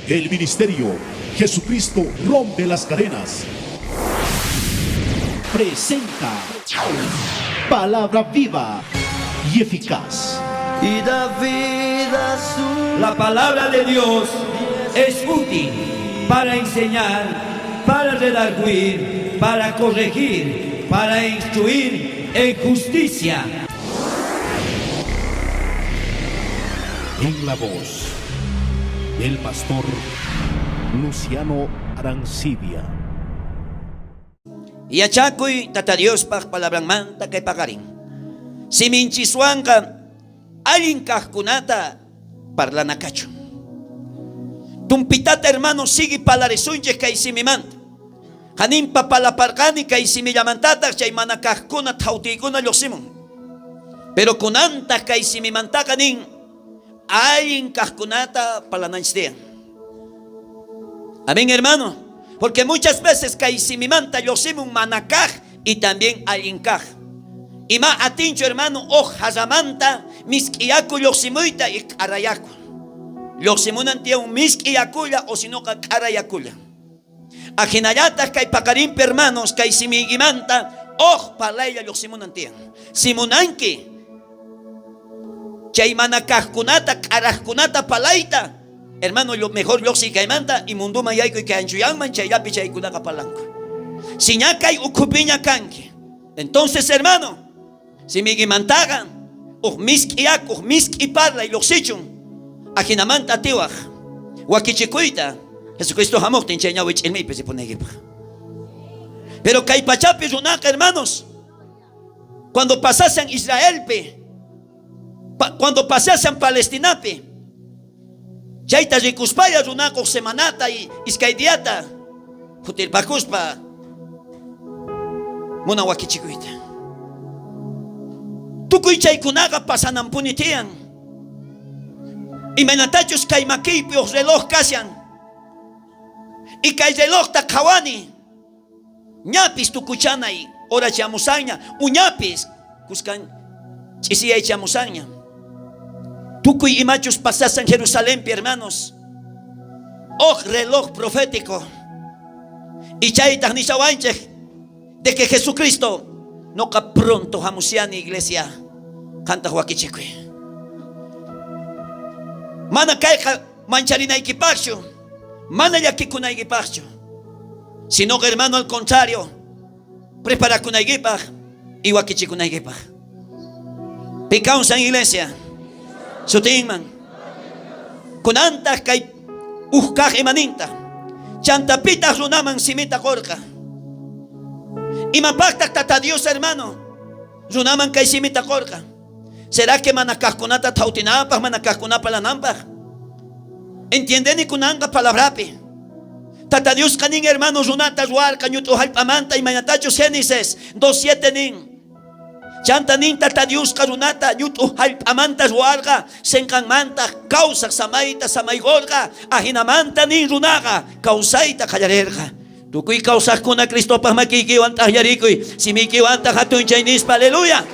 El ministerio Jesucristo rompe las cadenas presenta palabra viva y eficaz. Y da vida a su... La palabra de Dios es útil para enseñar, para redarguir, para corregir, para instruir en justicia. En la voz del pastor Luciano Arancibia. Yachakuy tata Dios pa palabrang manta kay pakaring. Si minchiswan ka alin kahkunata parla nakacho. Tumpitata hermano sigi palarisunje kay simimanta. Hanin papalaparkani kay simillamantata chay manakahkuna tautikuna losimon. Pero kunanta kay simimanta kanin alin kahkunata palananstean. Amén, hermano. Porque muchas veces kaisimimanta yosimum manakaj y también alinkaj. Y ma atincho, hermano, hazamanta miskiyaku yosimuita y karayaku. Yosimunan tiene un miskiyakuya o sino karayakuya. Ajinayata kay pakarim hermanos kaisimigimanta palaya yosimunan tiene. Simunanki chay manakajkunata karajkunata palaita. Hermano, lo mejor yo si caimanta y munduma yaico y que anchuyangman chayapi chaykuna palanco. Si ña kay ukupiña kanki. Entonces, hermano, si mi guimantagan, misk y parla y los sichun, ajinamanta tiwaj, wakichikuita, Jesucristo jamoktin chayñawich en mi se pone equipa. Pero kay pachapi runaka, hermanos, cuando pasasen Israel, cuando pasasen Palestina, Chaita rikuspaya runako semanata y iskaidiata futilpakuspa muna wakichikuita. Tukuy chaykunaga pasanampuni tiyan. Imanatachus kay makipi reloj kasyan. Y kay reloj ta kawani. Ñapis tukuchana y ora chamusaña. Uñapis kuskan chisiya y chamusaña. Tukuy imachos pasasan Jerusalén, hermanos. Reloj profético. Y chayta nishawanche de que Jesucristo no ka pronto jamusiani iglesia. Canta huaquicheque. Mana kaika mancharina equipacho. Mana yakikuna equipacho. Sino que, hermano, al contrario, prepara kuna equipaj y huaquichikuna equipaj. Picaos en iglesia. Sutingman kunanta kay uhkaj imaninta chantapita runaman simita korka imapakta tata Dios, hermano, runaman kay simita korka. ¿Será que manakajkunata tautinapaj manakajkunapa lanampaj? ¿Entienden? Y kunanga palabrapi tata Dios kanin, hermano, runata ruarka ñutu halpamanta y manatachos Génesis 2:7 nin chanta nin tata Dios karunata yutu halpamanta ruarga senkan manta causa samaita samaygorga ajinamanta nin runaga causaita kallarerga. Tukuy causas kuna Cristo pa makikiwanta yarikoy si mikiwanta hatun Chinese, aleluya.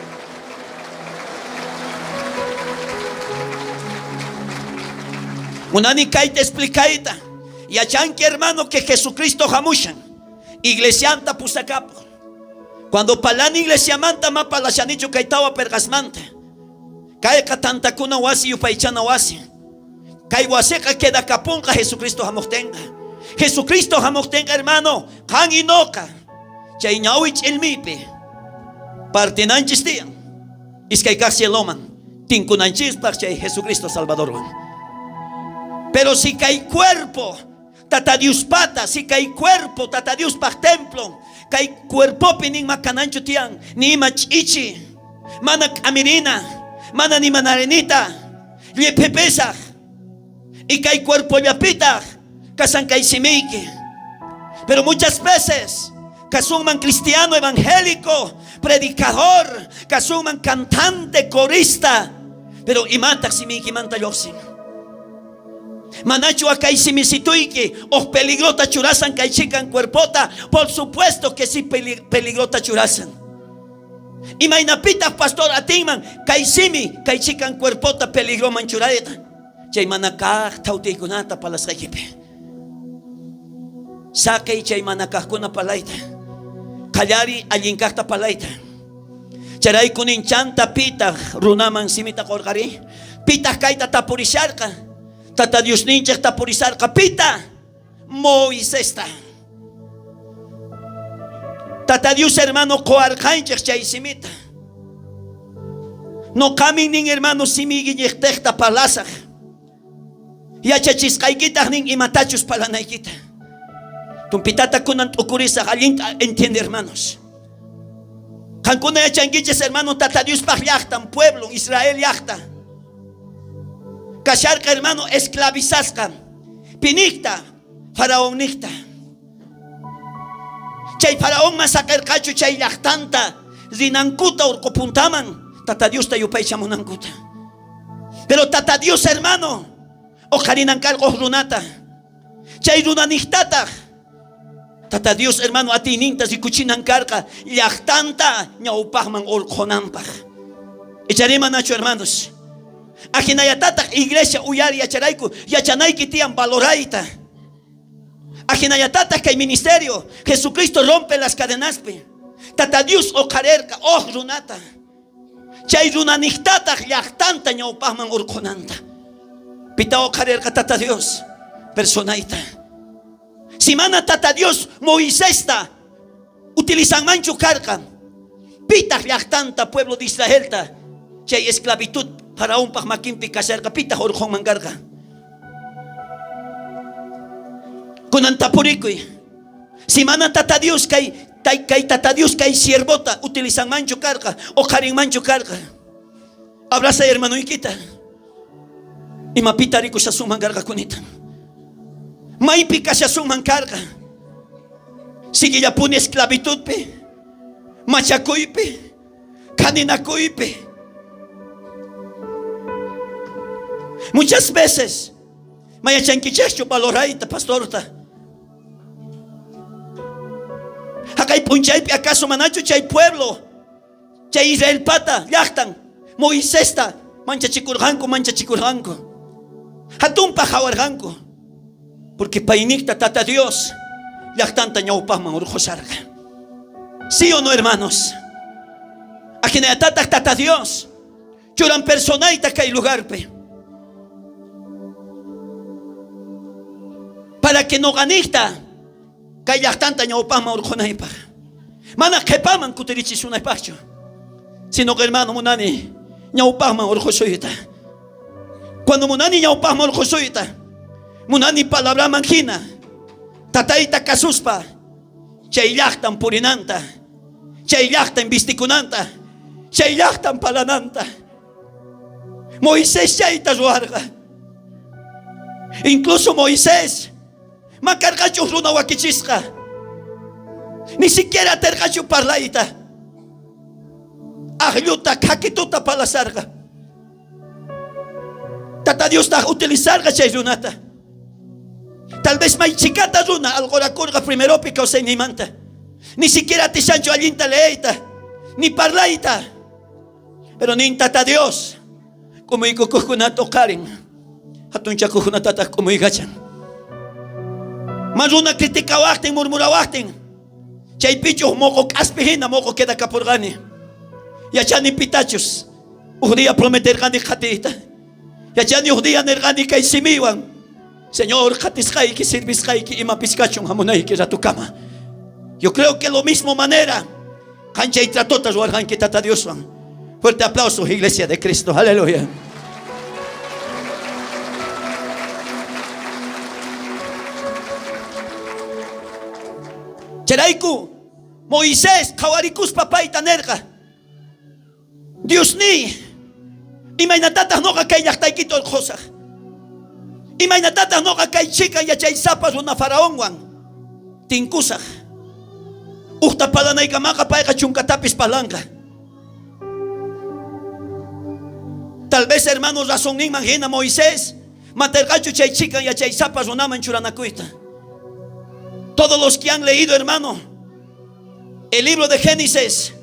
Unani kaita explicaita y achanque, hermano, que Jesucristo jamushan iglesianta pusakapo. Cuando palan iglesia manta ma palashanicho kaitawa pergasmanta. Kay katanta kuna wasi yupaichana wasi. Kay waseka queda kapunga Jesucristo jamoktenga. Jesucristo jamoktenga, hermano, kan inoka. Chay ñawich elmipe. Partinanchis tiyan. Iskay kasieloman. Tinkunanchis par chay Jesucristo Salvador. Pero si kay cuerpo tata Dios pata, si kay cuerpo tata Dios pa templo. Kay cuerpo pining makanancho tiang ni machichi manak amirina mana ni manarenita liepepesa y kay cuerpo yapita kasan kay simike. Pero muchas veces kasuman cristiano evangélico predicador kasuman cantante corista pero imata simike manta yosin Manacho acá si mi situiki os peligrota churasan kay chican cuerpota. Por supuesto que sí peligrota churasan. Y mainapita pastor atingman kay simi chican cuerpota peligro manchureta. Chay manakaj tautikunata palas kakipe. Saque y chay manakakuna palaita. Kallari allinkakta palaita. Charay kunin chanta pita runaman simita korgari. Pita kaita tapurisarka. Tata Dios ninchak tapurisarka. Pita Moisés. Tata Dios hermano koarkanchak chay simita. No kamin nin hermano simigi ñektekta palazak. Yachachisqaykita nin imatachus palanaykita. Tumpitata kunan tukurisa alinta entiende hermanos. Kankuna yachanguiches hermano tata Dios pajllaktan pueblo Israel yakta. Kasharka hermano esclavizasqa. Pinikta faraón nikta. Chay faraón masakirkachu chay yaktanta rinankuta urqupuntaman. Tata Dios tayupay chamunankuta. Pero tata Dios hermano ojarinankalqo runata. Chay runaniktata. Tata Dios hermano atinintas y kuchinankarqa llaktanta ñawpaqman urqunanpaq. Echarima nacho hermanos. Ajinayatata iglesia uyari yacharayku yachanayki tiyan valorayta. Ajinayatata kay ministerio Jesucristo rompe las cadenas pe. Tata Dios oqarerqa runata. Chay runaniktata llaktanta ñawpaqman urqunanta. Pita oqarerqa tata Dios personaita. Si mana tata Dios Moisés ta utilizan mancho carga. Pita llaktanta pueblo de Israel ta. Chay esclavitud para un pagmakimpi kasarka pita horjón mangarga. Kunantapurikuy. Si mana tata Dios kay tata Dios kay siervota utilizan mancho carga o karin mancho carga. Abraza hermano ikita. Y mapita rico sa sumangarga kunita. Maipi kasya sumangarga. Sige ya puni esclavitud pe. Machakuy pe. Kaninakuy pe. Muchas veces maya chanquichecho valoraita pastorta. Acá punchay acaso manacho chay pueblo. Chay Israel pata yachtan. Moisés ta mancha chikurjanco. Hatun pajawarjanco. Porque painikta tata Dios yachtanta ñawpaqman urqusarqa. ¿Sí o no, hermanos? Ajinayatata tata Dios churan personaita kay lugar pe. Para que no ganista kaya tanta ñawpaqman urqunaypaq. Mana qhipaman kutirichisunaypaqchu. Sino que hermano munani ñawpaqman urqusuyta. Cuando munani ñawpaqman urqusuyta, munani palabra manjina. Tataita kasuspa. Chay llaqtan purinanta. Chay llaqtan vistikunanta. Chay llaqtan palananta. Moisés chayta ruarqa. Incluso Moisés makarqachu runa wakichisqa. Ni siquiera terqachu parlayta. Aglluta kakituta palasarqa. Tata Dios ta utilizarqa chay runata. Tal vez may chicata runa algorakurqa primero pica o manta. Ni siquiera te sancho allinta leita. Ni parlayta. Pero ni tata Dios como ikukukunato karen. Hatun chakukunatata como igachan. Maruna criticawakten, murmurawakten. Chay pichos moco caspejina, moco queda capurgani. Yachani pitachos. Ujdia prometer gani jatita. Yachani ujdia nergani kay simiwan. Señor, jatiskai que sirviskai que ima piscachon hamonai que tu cama. Yo creo que lo mismo manera. Cancha y tratotas wargan que tata Dios. Fuerte aplauso, Iglesia de Cristo. Aleluya. Cheraiku, Moisés, Kawarikus papay tanerga. Dios ni. Imainatatas no kay yaktaikito el josa. Imainatatas no kay chica y achay zapas una faraón. Tinkusa. Ukta palanay kamaka pay kachunkatapis palanca. Tal vez hermanos razón ni imagina Moisés. Matergachu chay chica y achay zapas una manchuranacuita. Todos los que han leído, hermano, el libro de Génesis,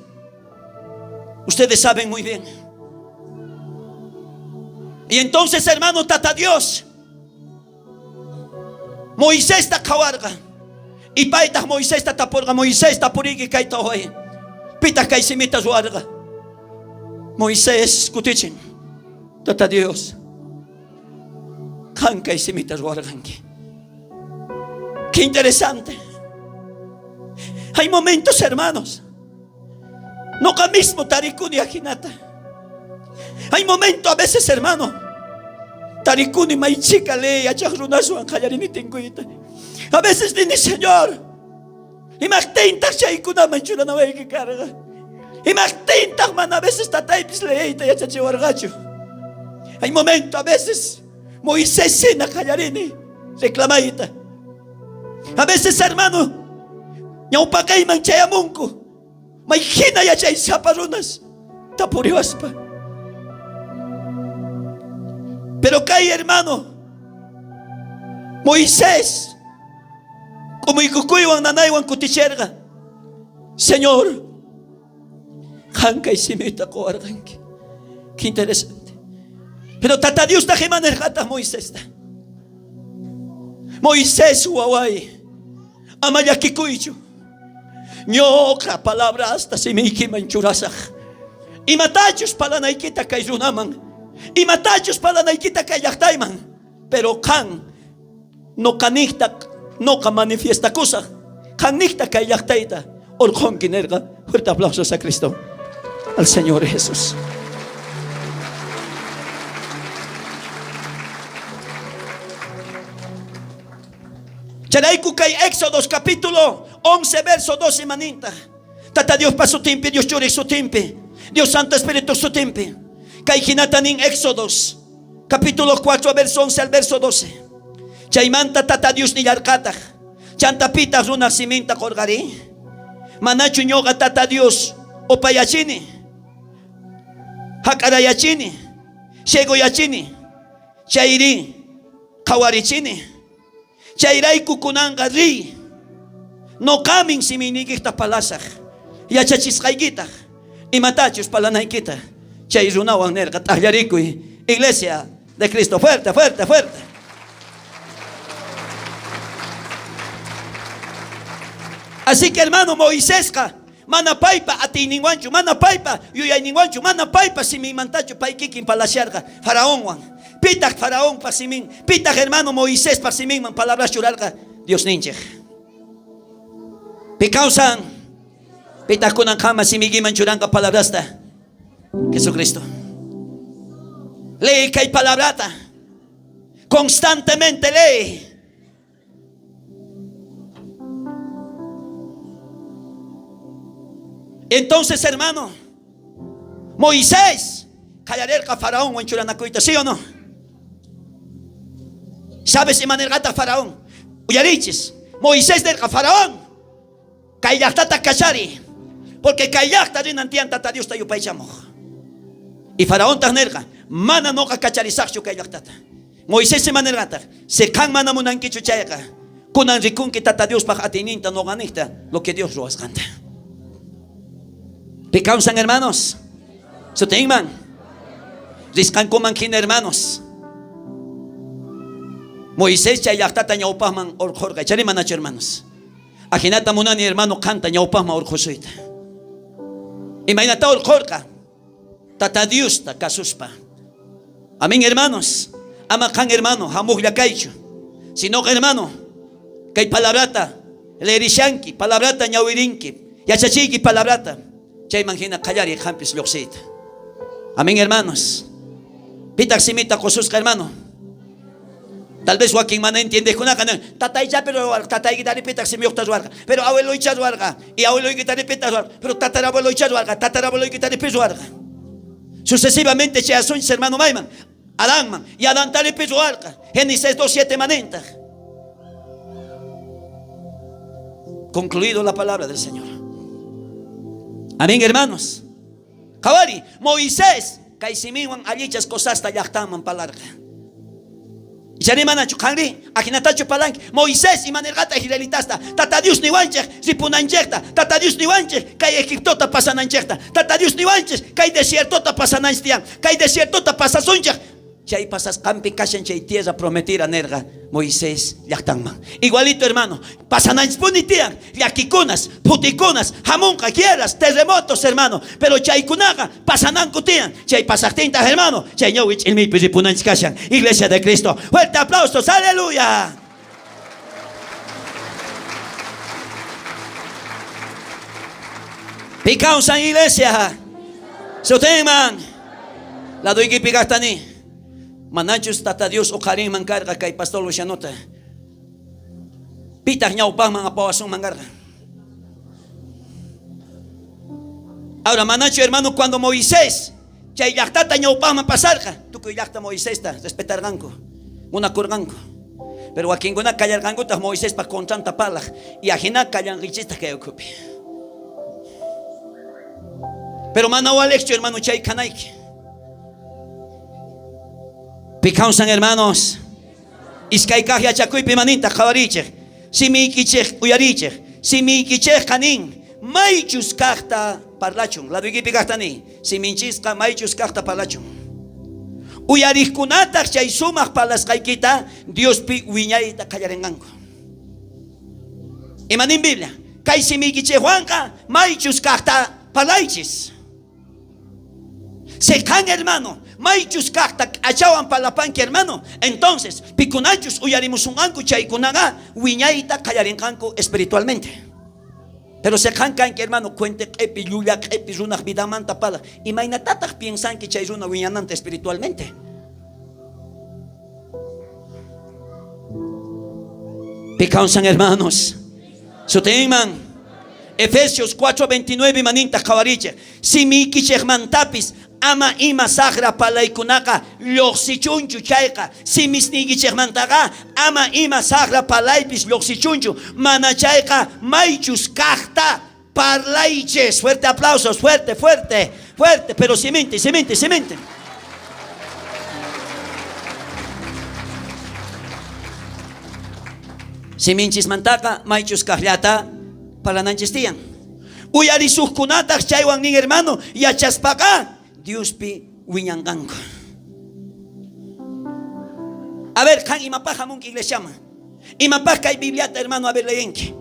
ustedes saben muy bien. Y entonces, hermano, tata Dios, Moisés ta kawarga, Y paita Moisés tapurga Moisés tapurigi kaita hoy. Pita kay simita zuarga. Moisés kutichin. Tata Dios. Kan kay simita zuarganki. Qué interesante. Hay momentos, hermanos. No que mismo tarikuni akinata. Hay momentos a veces, hermano. Tarikuni maichika le achagrunasu anjayarini tinguita. A veces ni Señor. Imagtinta shaykuna manchura na way carga. Imagtinta man a veces tataipis leita ya chachiwargacho. Hay momentos a veces Moisés sina kayarini reclamaita. A veces, hermano, ñaupakay manchayamunku. Maikina ya chay zaparunas tapuriwaspa. Pero kay hermano Moisés como ikukuywan nanaywan kuticherga. Señor, hankay simita ko arganki. Qué interesante. Pero tata Dios ta himanergata Moisés ta. Moisés huawai amayakikuychu. Ñoqa palabra hasta simiki manchurasaj. Y matachos palanaykita kay runaman. Y matachos palanaykita kay llaqtayman. Pero kan no kanihta no ka manifiesta cosa. Kanihta kay llaqtayta. Orjon kinerga. Fuerte aplausos a Cristo. Al Señor Jesús. Charaiku kay Éxodos capítulo 11 verso 12 maninta. Tata Dios pa su timpi, Dios churi su timpi. Dios Santo Espíritu su timpi. Kay hinatanin Éxodos capítulo 4 verso 11 al verso 12. Chaymanta tata Dios ni yarkataj. Chanta pita runa siminta korgari. Manachu ñoga tata Dios opayachini. Hakarayachini. Shegoyachini. Chairi kawarichini. Chayrayku kunanga ri. No kamin siminigikta palasaj. Yachachisqaykita. Imatachus palanaykita. Chay runawan nerga tahllarikuy. Iglesia de Cristo. Fuerte, fuerte, fuerte. Así que hermano Moisés mana paipa atininguanchu, mana paipa yuyayninguanchu, mana paipa simin mantachu paikikin palasharga faraón wan. Pitak faraón pa simin, pitak hermano Moisés pa simin man palabras churalga Dios ninche. Pikausan pitak kunan kama simigiman churanga palabrasta Jesucristo. Lee kay palabrata. Constantemente lee. Entonces, hermano, Moisés, callarerca faraón, wanchuranacuita, ¿sí o no? ¿Sabes si manergata faraón? Uyariches, Moisés del faraón, kayactata kachari, porque kayacta rinantian tata Dios tayo paichamo. Y faraón tanerga, mana no kacharizakchu kayactata. Moisés se manergata, se kan mana munankichu chayaka, kunan rikun que tata Dios pa atininta no ganita lo que Dios lo ascanta. Picausan hermanos. Sotingman. Riscan coman kin hermanos. Moisés chayactata ñaupahman orjorga. Charimanacho hermanos. Ajinata munani hermano canta ñaupahman orjosuita. Imagínate orjorga. Tata Dios ta kasuspa. Amén hermanos. Ama kan hermano. Hamuglia kaicho. Sino hermano. Kay palabrata. Lerishanki. Palabrata ñawirinki. Yachachiki palabrata. Chay manjina callar y ejemplos loxita. Amén hermanos. Pitak simita kosuska hermano. Tal vez Joaquín mana entiende con acá. Tatay ya pero tatay guitarra pitak simiokta zuarga. Pero abuelo icha zuarga. Y abuelo guitarra pitak zuarga. Pero tatarabuelo icha zuarga. Tatarabuelo guitarra pitak zuarga. Sucesivamente cheasun hermano Maiman. Adán man. Y Adán tare pitak zuarga. Génesis 2:7 manenta. Concluido la palabra del Señor. Amén hermanos. Kawari Moisés kay simiwan allichas cosas ta yachtaman palarga. Yari manachu kanri akinatachu palanki Moisés y manergata israelitasta tata Dios ni wanche ripunanchekta tata Dios ni wanche kay Egiptota pasananchekta tata Dios ni wanche kay desiertota pasananchtian kay desiertota pasasunchek chay pasas campi kashan chay tierra prometida nerga Moisés llaqtanman. Igualito hermano, pasananchpunitian, llakikunas, putikunas, jamunka quieras, terremotos hermano, pero chay kunaga pasanankutian, chay pasaktintas hermano, chay ñawich ilmi piripunanch kashan, Iglesia de Cristo. Fuerte aplausos, aleluya. Picaos en iglesia. Soteman. La doy que pigastani. Manachos tata Dios o karim mancarga kay pastor Lucianota. Pitag ñaupan mga pawasong mangarga. Ahora manacho hermano cuando Moisés chay yactata ñaupan man pasarga. Tu que yacta Moisés ta respetar ganco. Una kurganco. Pero aquí en callar ganco ta Moisés pa con tanta pala y ajena callan richista que ocupe. Pero mana Alexio hermano chay kanaiki. Picansan hermanos. Iskay kahya chakuy pimanita kawariche. Si mi kiche uyariche. Si mi kiche kanin. Maichus kahta parlachun. La duigi pigahtani. Si minchiska maichus kahta parlachun. Uyarihkunata chay sumak palas kaykita. Dios pi wiñayta kayarenganko. Imanin Biblia. Kay si mi kiche juanka. Maichus kahta palaichis. Se can hermano, maichus kakta achawan palapanki hermano. Entonces, pikunachus uyarimus un anku chaykunaga, wiñaita kayarinkanku espiritualmente. Pero se can que hermano, cuente epi yuyak epi runach vidamanta pala. Y mainatatak piensan que chay runa wiñanante espiritualmente. Picansan hermanos. Soteman. Efesios 4:29 maninta kawariche. Si mi kichegmantapis ama ima sagra palaikunaka loxichunchu chayka. Si mis nigichegmantaga ama ima sagra palaipis loxichunchu mana chayka maichus kahta parlaiches. Fuerte aplausos, fuerte, fuerte, fuerte, pero semente, semente, semente. Si minchis mantaka maichus kahlata palananchistian. Uyarisukunatak chaywan nin hermano yachaspaka Dios pi wiñanganko. A ver, kan imapaja munki iglesia llama. Imapaja kay Bibliata hermano, a ver leyenki.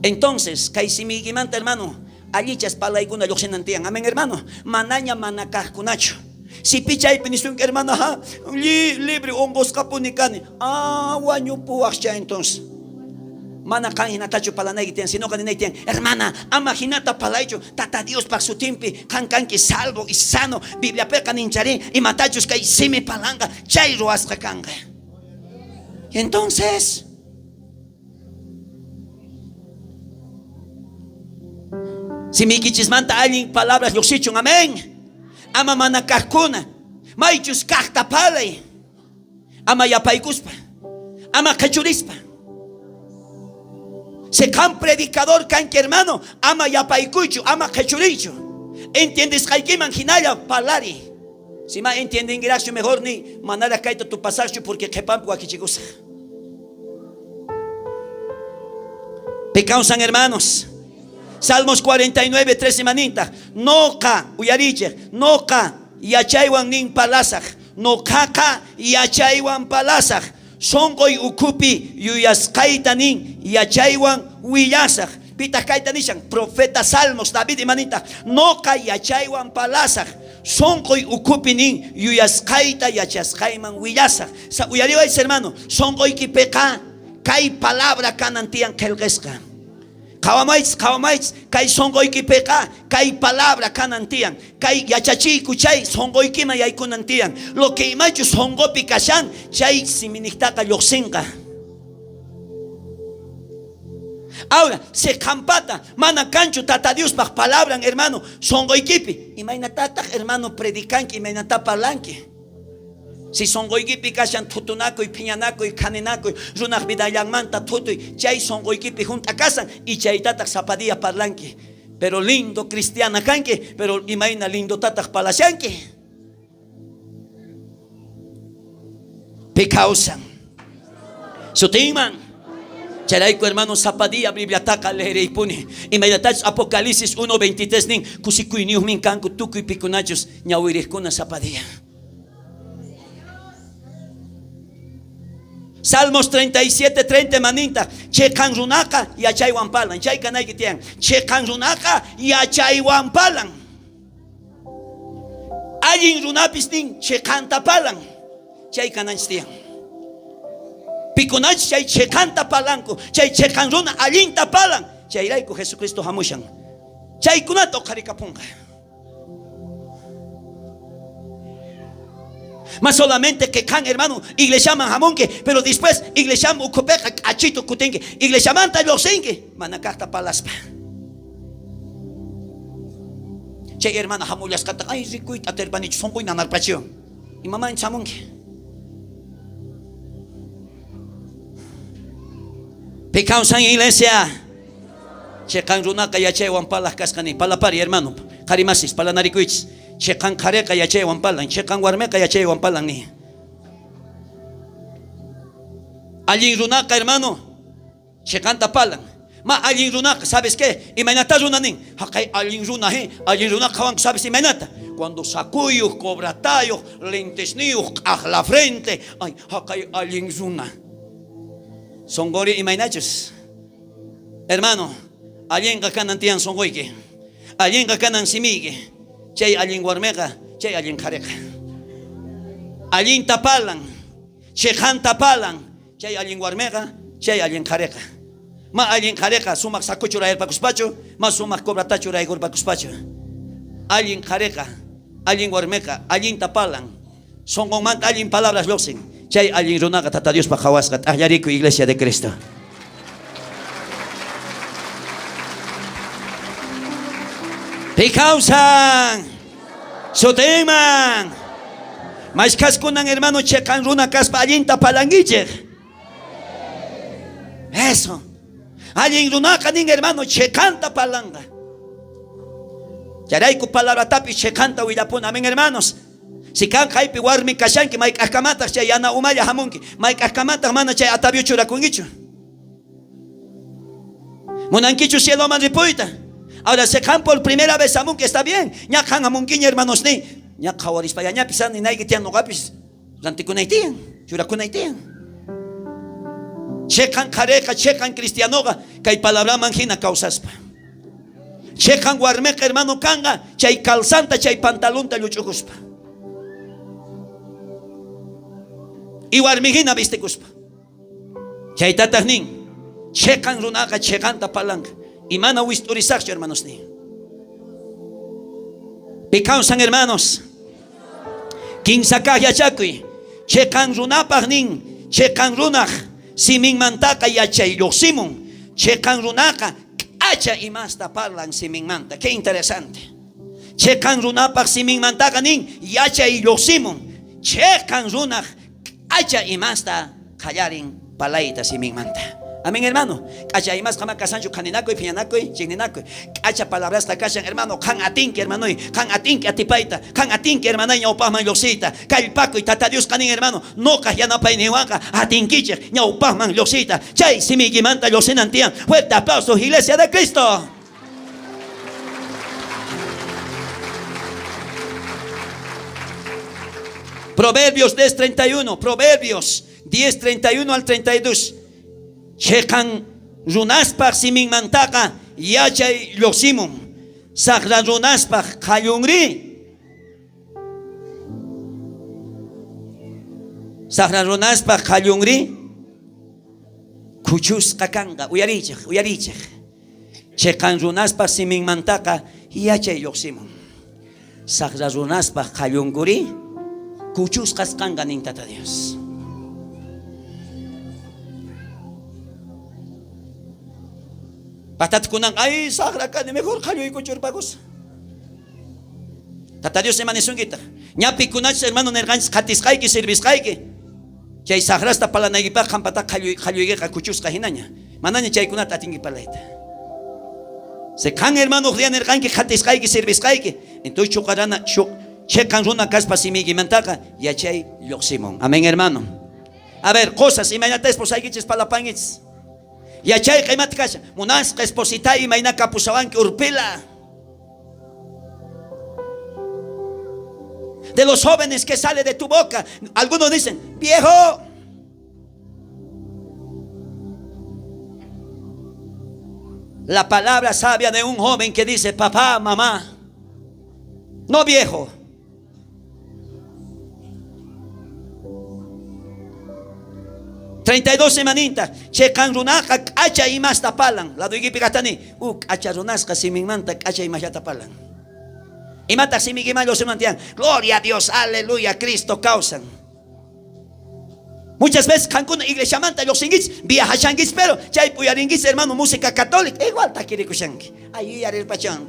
Entonces, kay simigimanta hermano, allichas palaykuna lluqsinantian. Amén hermano. Manaña manakajkunachu. Si pichay pinisun hermano ha libre hongos kapunikani. Wañu puwakcha entonces. Mana kan hinatachu palanaytian, sino kan hinaytian, hermana, ama hinata palaycho, tata Dios pa su timpi, kan que salvo y sano, Biblia peca ninchari, y matachos que simi palanga, chairo hasta kanga. Y entonces, si mi kichismanta alguien palabras yoxichun, amén, ama manakakuna, maichus kahta palay, ama yapaikuspa, ama kachurispa. Se can predicador canque hermano, ama yapaikuchu, ama quechurichu. ¿Entiendes? Kaikiman hinaya palari. Si más entienden gracias mejor ni manara kaita tu pasaje porque kepampu aquí chicos. Pecados hermanos. Salmos 49, 13 manita. Noka uyariche, noka yachaywan nin palasaj, nokaka yachaywan palasaj. Songoy ukupi yuyaskaitanin yachaywan willasaj. Pita kaitanishan profeta Salmos David imanita. Noka yachaywan palasaj. Songoy ukupinin yuyaskaita yachaskaiman willasaj. Sa uyariwa hermano. Songoy kipeka kai palabra kanantian kelgeskan. Kawamaits, kay songoy kipeka, kay palabra kanantian, kay yachachi kuchay, songoy kima yay kunantian. Lo que imachu songo pikashan, chay siminictaca yoxinka. Ahora, se campata, mana cancho, tata Dios, pa palabra, hermano, songoy kipi. Imainatata, hermano, predicanque, imainata palanque. Si songoykipi kashan tutunako y piñanako y caninaco y runak vidayangmanta tutu y chay songoykipi junta casan y chaytatak zapadilla parlanque. Pero lindo cristiana canque, pero imaina lindo tatak palasyanque. Pecausan. Sutiman. Charaiko hermano zapadilla Biblia taka leere y pune. Imainatach Apocalipsis 1:23 nin kusikuy niuh min kanku tukuy pikunachos ñawirikuna zapadilla. Salmos 37, 30 maninta. Che kanrunaka yachay wampalan. Chay kanay kitian. Che kanrunaka yachay wampalan. Allin runapis nin che kantapalan. Chay kananchtian. Pikunach chay che kantapalanku. Chay che kanruna allin tapalan. Chay raiku Jesucristo hamushan. Chay kunato karikapunga. Más solamente que can hermano, iglesia man jamonque, pero después iglesia ucopeca, achito cutengue, iglesia manta los sengue, manacata palaspa. Che hermana jamullas cata, ay ricuit, aterbanich, son buena narpacho. Y mamá en chamonque. Pecao san iglesia. Che can runaka ya che wampalas cascani, palapari hermano, carimasis, palanaricuits. Chekan kareka ya che wampalan, chekan warmeka ya che wampalan ni. Allin runaka hermano, chekan tapalan. Ma allin runaka, ¿sabes qué? Imainata runanin. Hakay allin runahe, allin runaka kawan sabes imainata. Cuando sacuyos, cobratayos, lentes nius, a la frente. Ay, hakay allin runa. Son gori imainachos. Hermano, allin kakanan tian son goike. Allin kakanan simige. Chay allin warmeka, chay allin kareka. Allin tapalan, chejan tapalan, chay allin warmeka, chay allin kareka. Ma allin kareka, sumak sakuchura el pakuspacho, ma sumak cobratachura el pakuspacho. Allin kareka, allin warmeka, allin tapalan, son con man allin palabras loxen. Chay allin runaka tata Dios pajawaskat, ahyariku iglesia de Cristo. Picausan, soteman, mas cascunan hermano checan runa caspa allinta palanguille. Eso, allin runa canin hermano checanta palanga. Yaraiku palabra tapi checanta huilapuna, amén hermanos. Si can caipi warmi kashanki, maik askamata chayana umaya hamunki, maik askamata mana chay atabio churakungichu. Monanquichu cielo man ripuita. Ahora se can por primera vez amun que está bien. Ya can amun quiña hermanos ni. Ya kawaris pa ya pisan ni naigitian no gapis. Ranticunaitian, churacunaitian. Checan careca, checan cristianoga, que hay palabra manjina causaspa. Checan guarmeca hermano canga, chay calzanta, chay pantalón luchucuspa. Y guarmijina viste cuspa. Chay tatajnin, checan runaga, checanta palanca. Y mana wisturizach, hermanos ni. Picausan hermanos. Kinsakaya chakui. Chekan runapag nin. Chekan runach. Simin mantaka yachay yosimon. Chekan runaka. Acha y más taparlan simin manta. Qué interesante. Chekan runapag simin mantaka nin. Yachay yosimon. Chekan runach. Acha y más ta kayarin palaita simin manta. Amén hermano. Cacha y más kama kasancho kaninaco y pianaco y chininaco. Cacha palabras ta cachan hermano. Kan atinque hermano. Kan atinque atipaita. Kan atinque hermana ñaupahman losita. Calpaco y tata Dios canin hermano. No cayana painihuanca. Atinquiche ñaupahman losita. Chay simigimanta losinantian. Fuerte aplauso iglesia de Cristo. Proverbios 10:31. Proverbios 10:31 al 32. Chekan runaspak simin mantaka yachay losimum. Sakra runaspak kayungri. Sakra runaspak kayungri. Kuchus kakanga uyarichek uyarichek. Chekan runaspak simin mantaka yachay losimum. Sakra runaspak kayungri. Kuchus kaskanga nintata Dios. Patat kunang ay sakra ka ni mejor kayo iko churpagos. Tata Dios emanesun kita. Nyapi kunach hermano nergans katis kay ki service kay ki. Chay sakra sta pala nagipa kampata kayo ka kuchus kahinanya. Mananya chay kunat atingi palaita. Se kan hermano rian nergan ki katis kay ki service kay ki. Entonces chokarana chekan runa kaspa simigi mantaka ya chay yoximon. Amén hermano. A ver, cosas imagínate esposa ikiches palapangits. Yachay kaimat kasha munas esposita y maina kapusawan que urpila. De los jóvenes que sale de tu boca, algunos dicen, viejo, la palabra sabia de un joven que dice: papá, mamá, no viejo. $32 semanitas. Checan runaka acha y más tapalan. La doy pigatani. Acha runasca si me manta acha y más ya tapalan. Y mata si mi guimallo se mantienen. Gloria a Dios, aleluya, Cristo causan. Muchas veces Cancún, iglesia manta, los singis, viaja shanguis, pero chay puyaringuis, hermano, música católica. Igual taquiri kushangi. Ahí haré el pachón.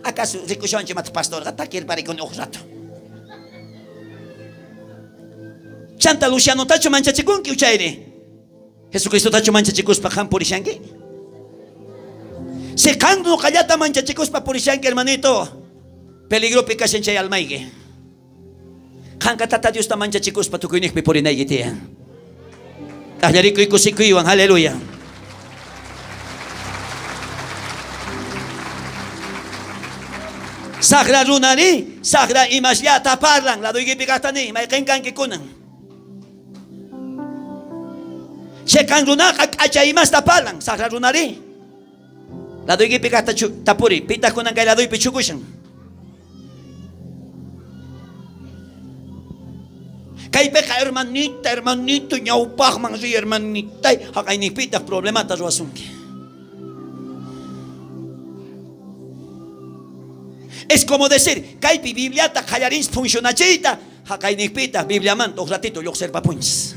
¿Acaso ricushon chimat pastor? Taquir para con ojos rato. Chanta Luciano tacho mancha chikun que uchaire. Jesucristo tacho mancha chicos pa han purishangi. Se canto callata mancha chicos pa purishangi, hermanito. Peligro picasen chay almaige. Hanka tata Dios ta mancha chicos pa tukuinik pi purinay tia. Ahlarico y cosikuiwan, aleluya. Sagra runari, sagra imasyata parlang, la doy gipigatani, may kengkan kikunan. Chekan runak acha imas tapalang, sagra runari. La doy gipigata tapuri, pita kunan kay la doy pichukushan. Kay peka hermanito, ñaupaj man si hermanita, hakay ni pita problema ta ruasunki. Es como decir, kaypi Biblia ta kallarins funcionachita, hakay ni pita Biblia man to ratito yo observa puns.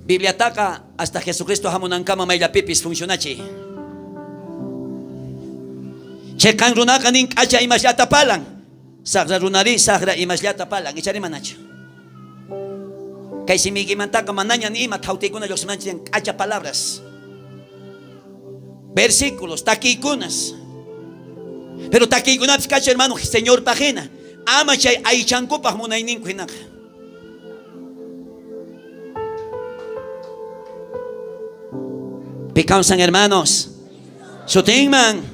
Biblia taka hasta Jesucristo hamunan kama may lapipis funcionachi. Chekan runaka ning acha imasyata palang. Sagra runari, sagra imasyata palang. Ichari manacho. Kay si migi mantaka mananya ni ima tautikuna los manchen acha palabras. Versículos, taquikunas. Pero taquikunas cacho hermano, Señor pagina. Ama chay aichanko pahmunay ning kuinak. Picansan hermanos. Sotingman.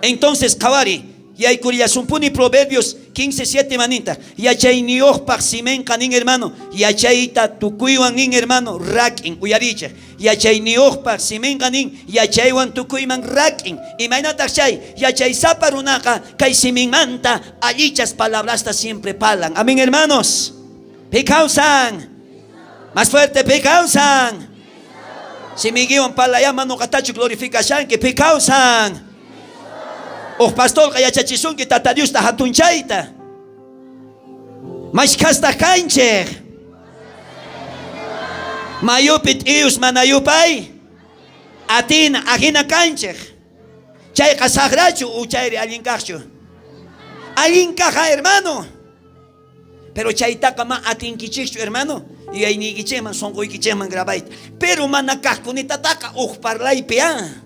Entonces, Kawari, y hay Kuriasumpuni Proverbios 15:7 manita, y achay nioj paximen kanin hermano, y achayita tukuywan nin hermano, rakin, uyaricha, y achay nioj paximen kanin, y achaywan tukuyman rakin, y mainata chay, y achay zaparunaka, kay simimanta, alichas palabras siempre palan. Amén, hermanos. Picausan, más fuerte, picausan. Si mi guión palayama no katachu glorificación, que picausan. O pastor kaya chachisun que tata Dios ta hatunchaita. Mas kasta kanche. Mayupit ius manayupay. Atina agina kanche. Chay kasagrachu u chay alinkachu. Alinkaja hermano. Pero chay takama atin kichichu hermano. Y ahí ni kicheman son goy kicheman grabait. Pero manakakkunita taka parlay pia.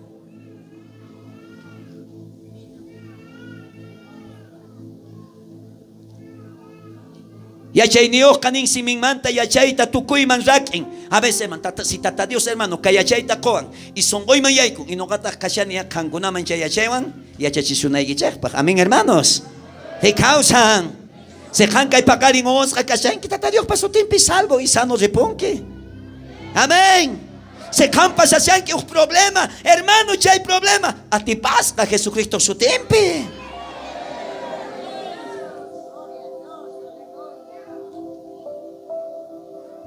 Yachay niyo kaning simingmanta yachayta tukuyman rakin. A veces man si tata Dios hermano kayachayta koan y songoy man yaykun y no kata kashania kangunaman chayachaywan yachachisunay gichakpak. Amén hermanos. He causan se hankay pakarin os kakashan que tata Dios paso tiempo salvo y sano reponque. Amén. Se campa se hacen que un problema, hermano, ya hay problema. A ti pasa Jesucristo su tiempo.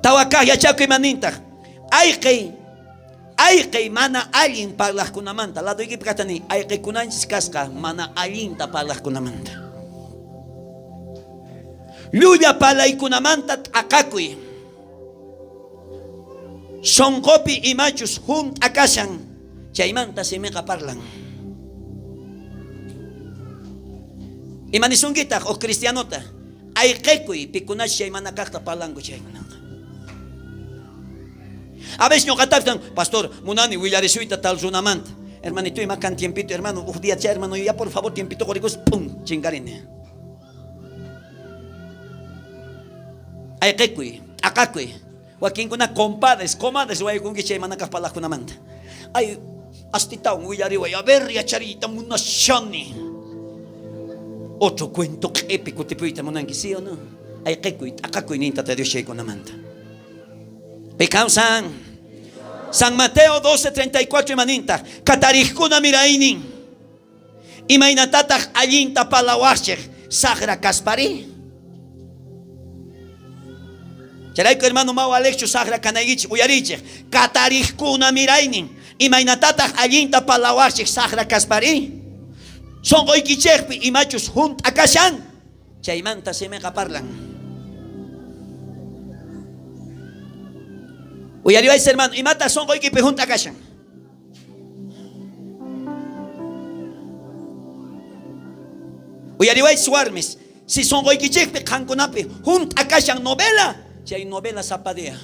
Tawakah ya chaco y maninta. Hay que mana alguien para las kunamanta. La doy que pratani. Hay que kunanchis casca mana alguien para las kunamanta. Luya para la kunamanta akakui. Son copi y machos jun akasan. Chaimanta se mega parlan. Y manisungita o cristianota. Hay que kui pikunash chaimana carta parlango chaimana. A veces no cataftan, pastor, munani, willarisuita tal runamanta. Hermanito, y macan tiempito, hermano, día ya, hermano, ya por favor, tiempito, coricos, pum, chingarine. Ay, kekui, akakui, Joaquín kuna compadres, comadres, guay, con que che manacas para la kunamanta. Ay, astita un willariwa, a ver, ya charita, muna shani. Otro cuento épico, tipo, y tamonangi, ¿sí o no? Ay, kekui, akakui, ninta te dio che kunamanta. Pecausan. San Mateo 12:34 imaninta. Katarihkuna mirainin. Imainatatak allinta palawashek. Sagra kaspari. Charaiko hermano Mau Alexio Sagra Kanagich Uyariche. Katarihkuna mirainin. Imainatatak allinta palawashek. Sagra kaspari. Son oikichekpi y machos junt akashan. Chaymanta se me caparlan. Uyariwais hermano, y mata son oikipi junt akashan. Uyariwais suarmes. Si son oikichekpi kankunapi junt akashan novela. Chay novela zapadea.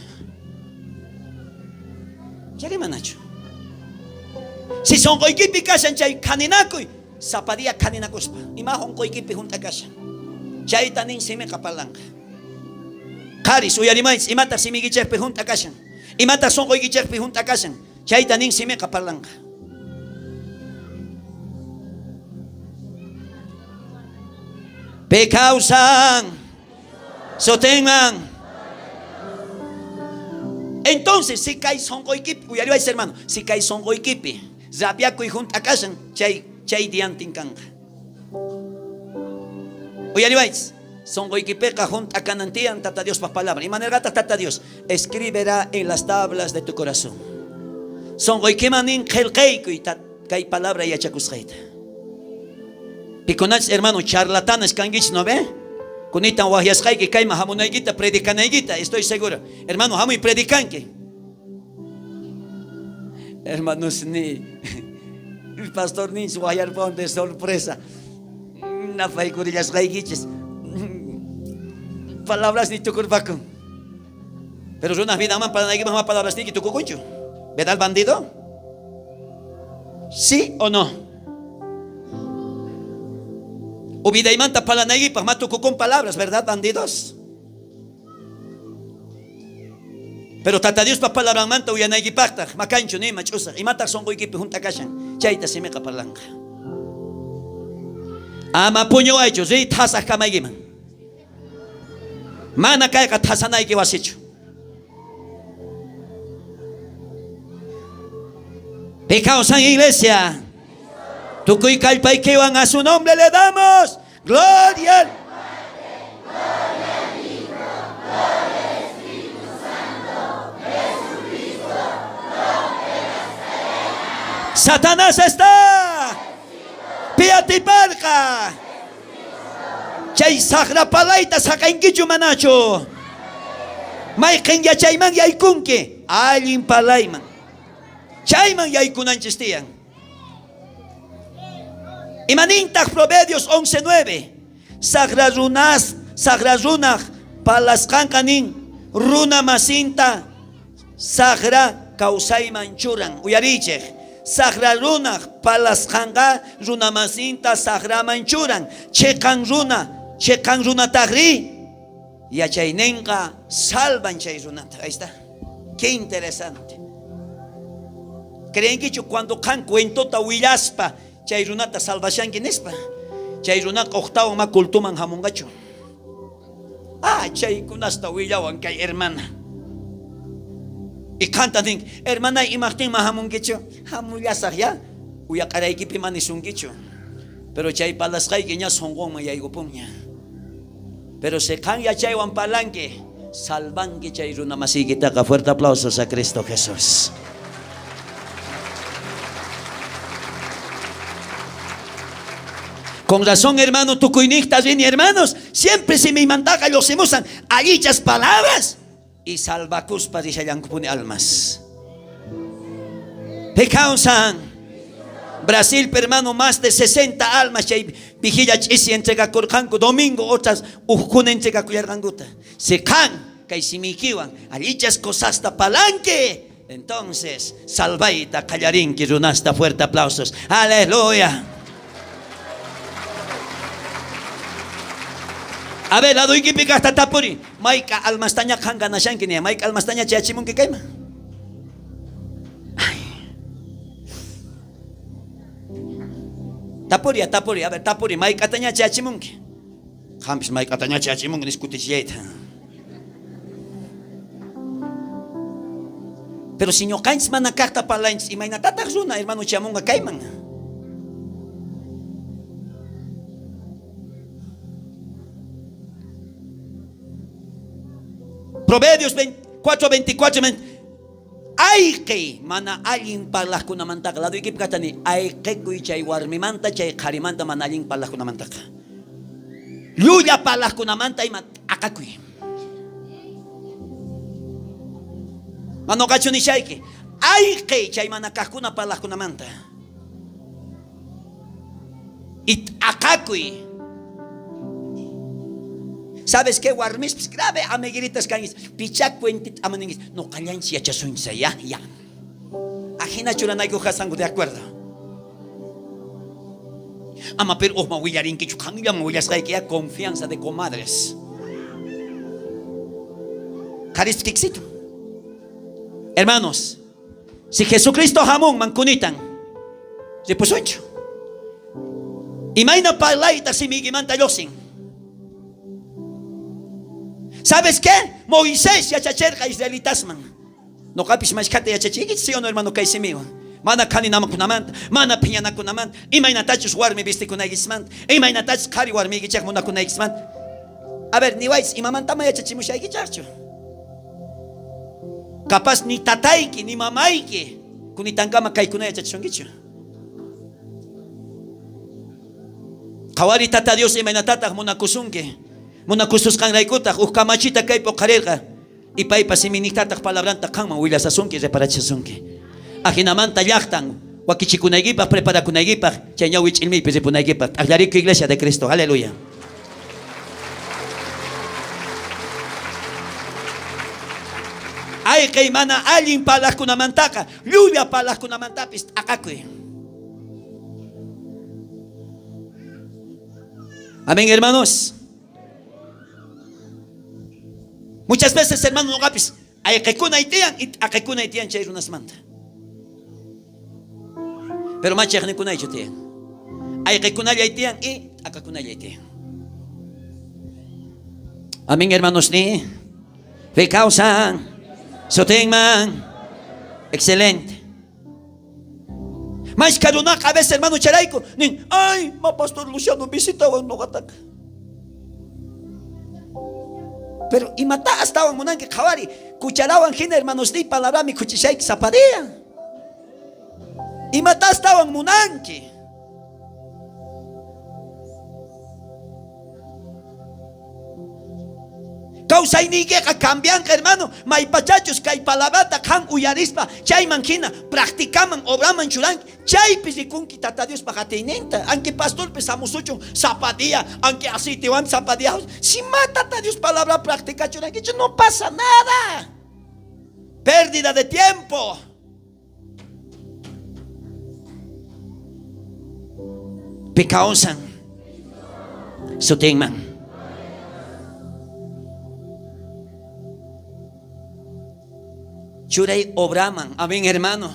Chay manacho. Si son oikipi kashan chay kaninakuy. Zapadía kanina kuspa. Imahon ko ikipi junta kasha. Chay tanin sime kapalanga. Karis uyarimais imata simi gicherpi junta kasha. Imata son ko gicherpi junta kasha. Chay tanin sime kapalanga. Pecausan. Sotengan. Entonces si cae son ko ikipi uyarimais hermano. Si cae son ko ikipi. Zapiaco y junta kasha. Chay diantin kanga. Uyaribais, son goikipeca junta canantian tata Dios pa palabra. Y manergata tata Dios, escribirá en las tablas de tu corazón. Son goikimanin gelkeiko y kay palabra y achakusreita. Piconach hermano charlatanes kangich no ve. Kunita wahyaskai que kay mahamunaygita predicanaygita, estoy seguro. Hermano, hamu y predicanque. Hermanos ni el pastor ni su guayar de sorpresa. Na fai curillas gaigiches. Palabras ni tu curvaco. Pero es una vida más para nadie más palabras ni que tu cucucho. ¿Verdad el bandido? ¿Sí o no? O vida y manta para nadie para más tu con palabras, ¿verdad bandidos? Pero tata Dios pa palabra manta uya naigi pacta macancho ni machusa y mata son goikipi junta kashan chaita se me kapalanga ama puño hecho ri tasa kamaigiman mana kay ka tasa naigi wasicho pecados en iglesia tukuy kalpay que van a su nombre le damos gloria. Satanás está piatiparca chay sagra palaita sakainkichu manacho mayqin yachayman yaykunki allin palayman chayman yaykunanchis imanintaq Proverbios 11:9 sagra runaq palasqanqa nin runa masinta sagra kawsayman churan uyarichej sagra runaq palasqanqa runa masinta sagra manchuran cheqan runa taqri yachayninqa salvan chay runata. Ahí está. Qué interesante. ¿Creen que cuando kan cuentota willaspa chay runata salvashanki nispa chay runaqa octavo ma kultuman hamungachu chay kunasta willawan kay hermana y cantan hermana imaqtin ma hamunkichu hamullasaq ya uyaqaraykipi manisunkichu pero chay palasqayki ña sonqonman yaykupunña pero se kan yachaywan palanki salvanki chay runa masiykitaqa. Fuerte aplausos a Cristo Jesús. Con razón, hermano, tu cuinictas bien, hermanos, siempre se me mandaga los emusan a dichas palabras y salvacuspa dice yankupune almas. Pecausan Brasil, hermano, más de 60 almas chay vigila chisi entrega corcanco domingo otras ujkun entrega kuyarganguta. Se can kay simikiwan a dichas cosas ta palanque. Entonces, salvaita callarinki runasta. Fuerte aplausos. Aleluya. A ver, la doy que pica hasta tapuri. Maika almastaña kanga na shanki ni. Maika almastaña chachimun que caima. Tapuri, a ver, tapuri. Maika taña chachimun que. Hampis maika taña chachimun que discutis yeta. Pero si no caes mana carta para la imagínate una hermano chamonga caiman. Proverbios 4:24. Ay que mana alguien parlas kuna mantaka. Lado ikip kata ni ay que kuy chay warmi manta chay karimanta mana alguien parlas kuna mantaka. Luya parlas kuna manta y akakuy. Mano kacho ni chay que ay que chay mana kakuna parlas kuna manta. Y akakuy. ¿Sabes qué? Warmis grave amiguitas canis pichak puentit amaningis no callan si achasun ya. Ajina churanay ko hasango de acuerdo. Ama pero mawillarin que chukangilla mawillas que ya confianza de comadres. Caristixito. Hermanos, si Jesucristo jamón mancunitan, se puso hecho. Y maina parlaita si mi gimanta yosin. ¿Sabes qué? Moisés ya chacherca israelitas man. No capis más cate ya chachigit, sí o no hermano kaisimiwa. Mana kani nama kunamanta, mana piñana kunamanta. Imaina tachus warmi viste kunagismant. Imaina tachus kari warmi gichak muna kunagismant. A ver, ni vais, imamanta maya chachimusha gichacho. Capaz ni tataiki, ni mamaiki. Kunitangama kai kunaya chachungicho. Kawari tata Dios imaina tata muna kusunke. Muna kusus kan raikuta ukamachita kay po karelga ipay pasiminitatak palabranta kang mawila sa sunki reparacha sunki ajinamanta llaktan wakichikunaygipak preparakunaygipak chayña wich'ilmiypi ripunaygipak aklariko iglesia de Cristo. Aleluya. Ay kay mana allin palajkunamantaka lluvia palajkunamantapis akakuy. Amén, hermanos. Muchas veces, hermano, no gapis, hay que kuna itian y a que kuna itian chay runas manta. Pero más chay kuna itian. Hay que kuna itian y a que kuna itian. Amén, hermanos, ni fe causa, sotenman, excelente. Mas caruna a veces, hermano charaico, ni ay, ma pastor Luciano visitaba no gataca. Pero y mata estaban munanque kawari cucharaban gina hermanos di palabra mi cuchishaik zapadea y mata estaban munanque causa inigue cambian hermano mai pachachos kai palabrata kan uyarispa chay manquina practicaman obraman churan chay pisicunki tata Dios pagatinenta aunque pastor pesamos ocho zapadía aunque así te van zapadía si mata tata Dios palabra práctica churan que no pasa nada pérdida de tiempo. Pecaosan sotenman. Churay obraman, amén, hermano.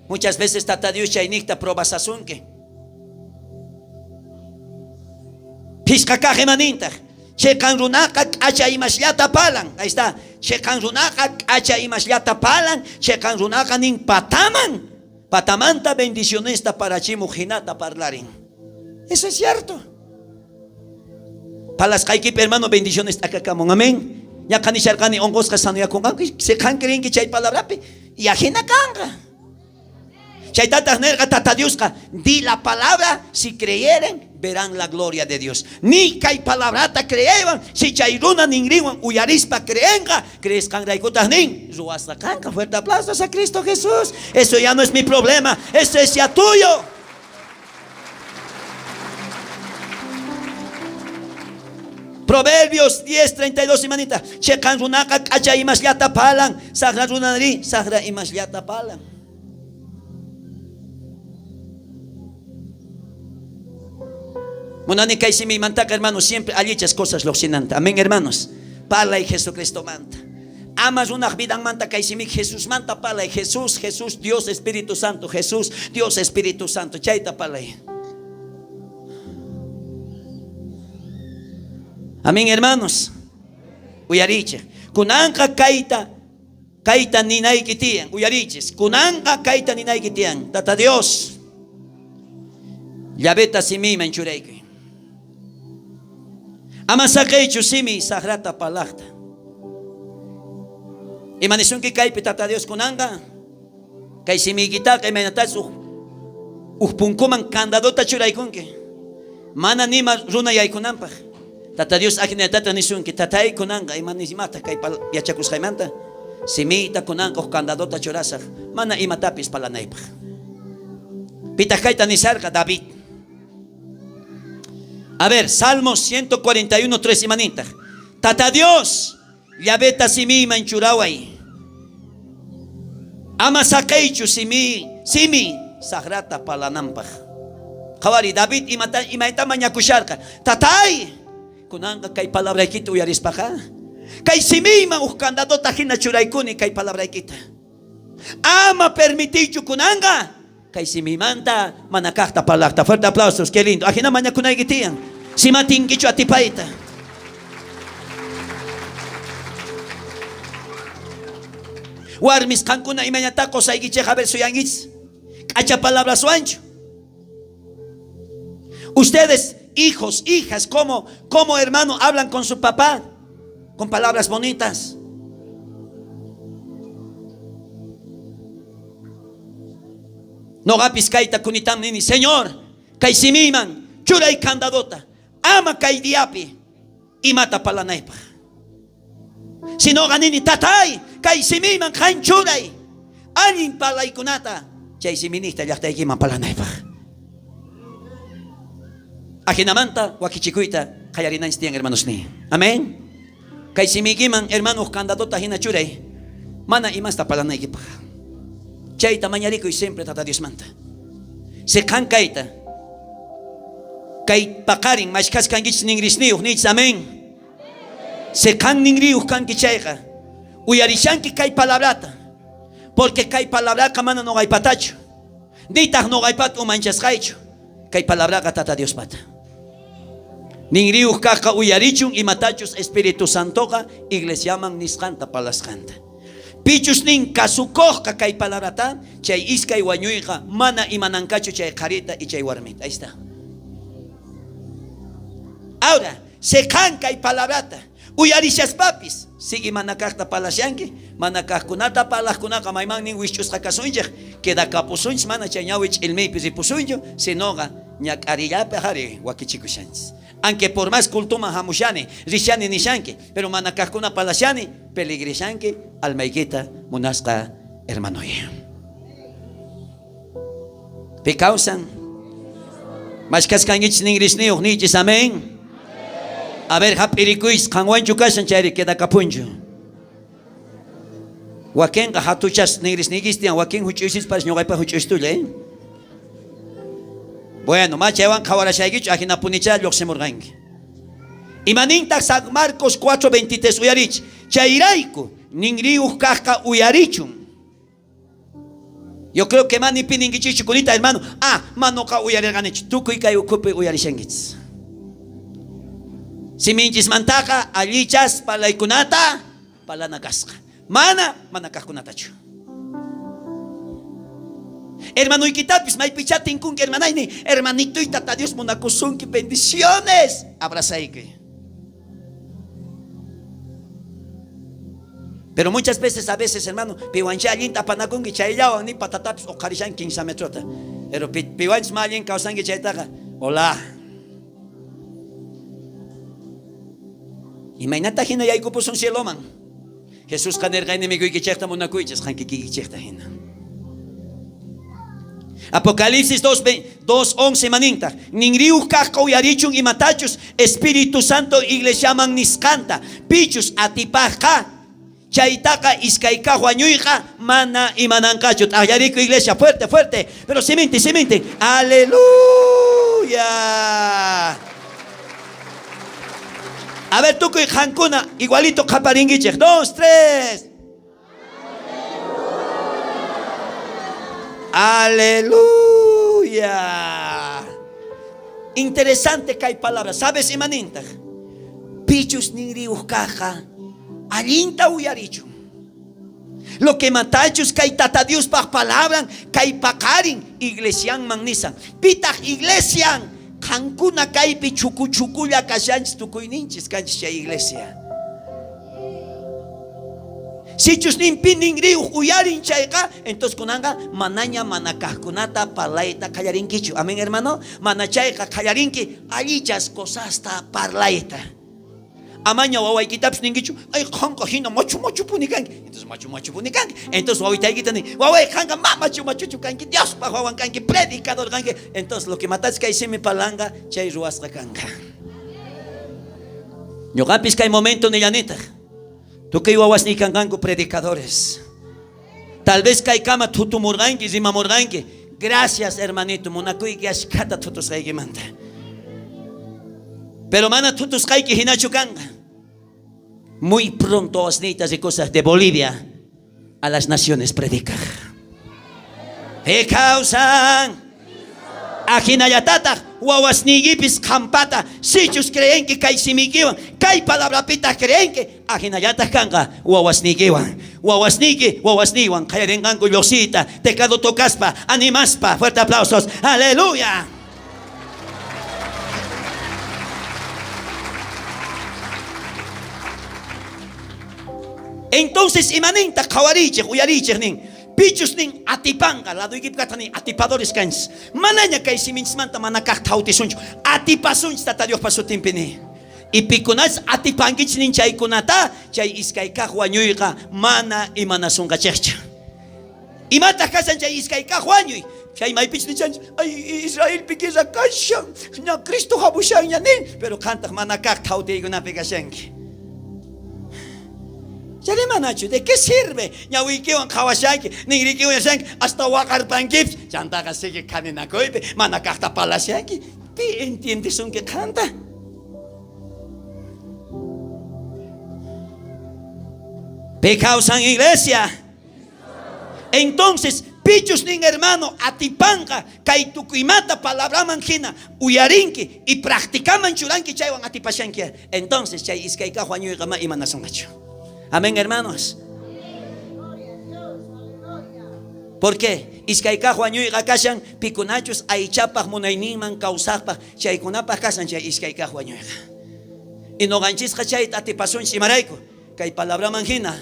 Muchas veces tata Dios chainikta probas asunque. Piscacaje maninta. Checan runaka acha imasliata palan. Ahí está. Checan runaka acha imasliata palan. Checan runaka nin pataman. Patamanta bendicionista para chimujinata parlarin. Eso es cierto. Para las caikip hermano bendiciones acá camón, amén. Ya kanisharkani ongos kasano ya kongan se kan creen que chay palabra pe y ajena kanga chay tata nerga tata Dios ka di la palabra si creyeren verán la gloria de Dios ni kay palabrata creyeban si chay runa ningriwan uyarispa creenga crees kan raikutas nin ruasta kanga. Fuerte aplausos a Cristo Jesús. Eso ya no es mi problema, eso es ya tuyo. Proverbios 10:32 imanita. Chekan runaka kacha imasliata palan. Sagra runari, sagra imasliata palan. Monani kaisimi mantaka hermanos, siempre alichas cosas loxinanta. Amén, hermanos. Pala y Jesucristo manta. Amas una vida manta kaisimi Jesús manta pala y Jesús, Jesús, Dios Espíritu Santo, Jesús, Dios Espíritu Santo. Chaita pala y. Amén, hermanos. Uyaricha. Kunanka kaita kaita ninayki tiyan uyarichis. Kunanqa kaita ninayki tiyan. Tata Dios, llaveta simiman churaykuy. Ama saqaychu simi sagrata palaqta. Imanisunki kaypi Tata Dios kunanqa kay simikitaqa imaynatas punkuman candadota churaykunki. Mana nima runa yaykunanpaq. Tata Dios ajinatata nisunki tatay kunanqa imanimata kay yachakusqaymanta simita kunanqa candadota churasaq mana imatapis palanaypaq. Pitaq kayta nisarqa David. A ver, Salmos 141:3 imanintaq. Tata Dios llaveta simiman churaway. Ama saqaychu simi sagrata palanampaq. Qawari David imayta mañakusharqa. Tatay, kunanqa kay palabraykita uyarispaqa. Kay simiman candadota hina churaykuni kay palabraykita. Ama permitiychu kunanqa kay simimanta manakaqta palaqta. Fuerte aplausos, qué lindo. Ajina mañakunaykitiyan. Simatinkichu atipayta. Warmis kankuna imañata qosaykichej a ver suyankichis. K'acha palabras suancho. Ustedes, hijos, hijas, como hermano hablan con su papá con palabras bonitas. No gapis kaita kunitam nini, Señor, kay simiman, churay candadota, ama kay diapi, y mata palanaypa. Si no ganini tatay, kay simiman, kain churay, alin palaykunata, chay siminista llaqtaykiman palanaypa. Ajinamanta, wakichikuita, kayarinan tiyan hermanos ni. Amén. Kay simikiman, hermanos, candadota hina churay, mana imasta palanaykipa. Chayta mañariko y siempre Tata Dios manta. Se kan kaita. Kay pakarin, mashkas kan gich ningrisniuh, nits amén. Se kan ningriuh kan kichayka. Uyarishanki kay palabrata. Porque kay palabraka mana no gay patacho. Nitah no gay pat umanchas kaycho. Kay palabraka Tata Dios pata. Ningriuh kaka uyarichun y matachos Espíritu Santo ka iglesiaman niskanta palaskanta. Pichus nin kasukohka kay palabrata, chay iskay wañuyqa mana imanankachu chay qarita y chay warmita. Ahí está. Ahora, se kan kay palabrata, uyarishas papis, sigi manakaqta palasyanki, manakaqkunata palaqkunaqa mayman nin wischusqa kasunchaq, queda kapusunch mana chay ñawich ilmaypis ripusunchu, sinoqa ñak'arillapi hari wakichikushanchis. Aunque por más kultuma hamushani, rishani nishanki, pero manakaqkuna palashani, peligrishanki, almaykita munasqa hermanoy. Pi causan, mashkaskankichis ningrisniuh nichis, amén. A ver, hapirikuis, kanwanchu kashan chayri queda kapunchu. Wakenqa hatuchas ningrisnikistian, waken huchuysis paris ñoqaypa huchuystulla, Bueno, machaywan kawarashaykichu ajina punicha lluqsimurqanki. Imanintaq San Marcos 4:23 uyarich. Chayrayku ningriuq kaqqa uyarichun. Yo creo que mani pininkichichu kunita hermano. Manoqa uyarirqanichu. Tukuy kay ukupi uyarishankichis. Siminchis mantaqa allichas palaykunata palanakasqa. Mana kaqkunatachu. Hermanoykitapis maypichatin kunki hermanayni, hermanito y Tata Dios munakusunki bendiciones. Abrazayki. Pero muchas veces, hermano, piwancha allinta panakunki chayllawan ni patatapis o karishan 15 metrota. Pero piwanch malin kausanki chaytaqa. Hola. Imaynata hina yaykupusun cieloman. Jesús kanerqayni mikuyki chayta munakuychis qankiki chayta hina. Apocalipsis 2:11 maninta. Ningriuh kaqqa uyarichun y matachus Espíritu Santo iglesiaman niskanta. Pichus atipaqqa chaytaqa iskayqa wañuyqa mana imananqachu. Ayariku iglesia fuerte. Pero simente. Aleluya. A ver, tukuy hankuna igualito qaparinkichik. 2, 3. Aleluya. Interesante que hay palabras. ¿Sabes, imaninta? Pichus ningriuh kaqa allinta uyarichun. Lo que matachos kay tata Dios pa palabran kay pakarin iglesian magnisan. Pitag iglesian kankuna kay pichukuchukulla kashanchis tukuyninchis kanchis chay iglesia. Si chus nimpin ningriu uyarin chayka, entonces kunanga manaña manakajkunata parlaita kallarinkichu. Amén, hermano. Manachayka kallarinki allichas cosasta parlaita. Amaña wawaykitapish ninkichu, ay kanka hina machu punikanki. Entonces machu punikanki. Entonces wawitaykita ni, waway kanka machu kanki, Dios pa wawan kanki, predicador kanki. Entonces lo que matas kay simi palanga, chay ruasqa kanka. Ñuqapis kay momento nillanita. Tú que wawas ni kankanku predicadores. Tal vez kay kama tutumurganki, zimamurganki. Gracias, hermanito, munakuyki ashkata tutusqaykimanta. Pero mana tutusqayki hinachu kanqa. Muy pronto osnitas y cosas de Bolivia a las naciones predicar. ¿Qué causan? Ajinayatata, wawasnigipis campata, sichus creen que kay simikiwan, kay palabra pita creen que ajinayata kanqa, wawasnikiwan, wawasniwan, kaya vengan cuyosita, tecado tocaspa, animaspa, fuerte aplausos, aleluya. Entonces imaninta kawariche, uyariche nin, pichus nin atipanga, la doigipkata nin atipadores kans. Manaña kay siminsmanta manakak tautisuncho, atipasunch tata Dios pasutimpini. Y pikunas atipangich nin chay kunata, chay iskaykaj wañuyqa mana imanasunqa chekcha. Imata kasan chay iskaykaj wañuy. Chay maypich nin chay, ay Israel pikisa kashan, na Cristo habushan nin, pero kantak manakak tautigunapi kashanki. ¿De qué sirve? Ñawikiwan kawashaki, ningrikiwan yashanki, hasta wakarpankips, chantaqa sigue kaninakoypi, manakaqta palashanki. ¿Pi entiendes un que canta? ¿Pe causan iglesia? Entonces, pichus ning hermano, atipanga, kay tukuymata palabra manjina, uyarinki, y practicaman churanki chaywan atipashanki. Entonces, chay iskayka huañuyqa ma imanasungachu. Amén, hermanos. ¿Por qué? Iskayka huañuyqa kashan pikunachus aychapaq munayninman kawsaqpaq chaykunapaq kashan chay iskayka huañuyqa. Y noqanchisqa chayta atipasunchis imarayku kay palabra manjina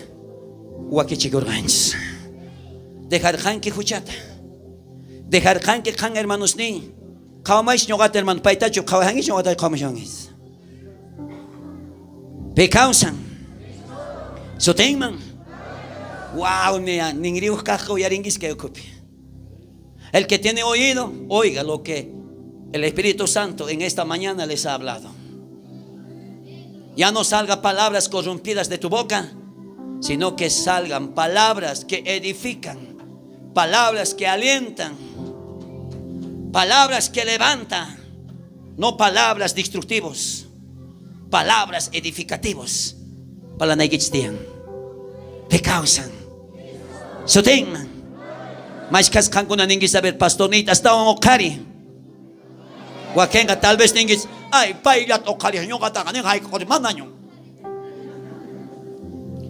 wakichikurqanchis. Dejarqanki huchata. Dejarqanki qan hermanos ni. Qawmaysh ñuqata hermano paytachu qawjankish ñuqata qawmashankish. Pe causan Sotenman. Wow, mira, ningriu kajo yaringis que ocupe. El que tiene oído, oiga lo que el Espíritu Santo en esta mañana les ha hablado. Ya no salgan palabras corrompidas de tu boca, sino que salgan palabras que edifican, palabras que alientan, palabras que levantan, no palabras destructivas, palabras edificativas. Para la negitian, te causan, sotenman. Mas kaskan ko na ningi saber pastornita hasta ang okari. Wakenga tal vez ningis ay pailat okari nyo kata kaning hay ko mana nyo.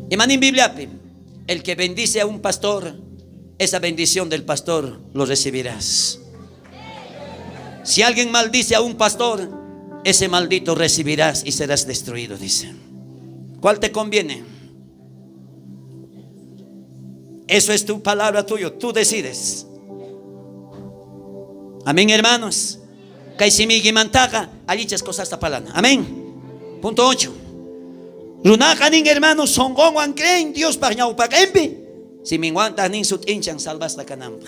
Imanin Biblia, el que bendice a un pastor, esa bendición del pastor lo recibirás. Si alguien maldice a un pastor, ese maldito recibirás y serás destruido, dice. ¿Cuál te conviene? Eso es tu palabra tuyo, tú decides. Amén, hermanos. Kaisimigi mantaga, alichas cosas esta palabra. Amén. Punto 8. Runakaning hermanos, songongan creen Dios para ñau pagempi. Si minguanta nin sut inchan salvas la canampa.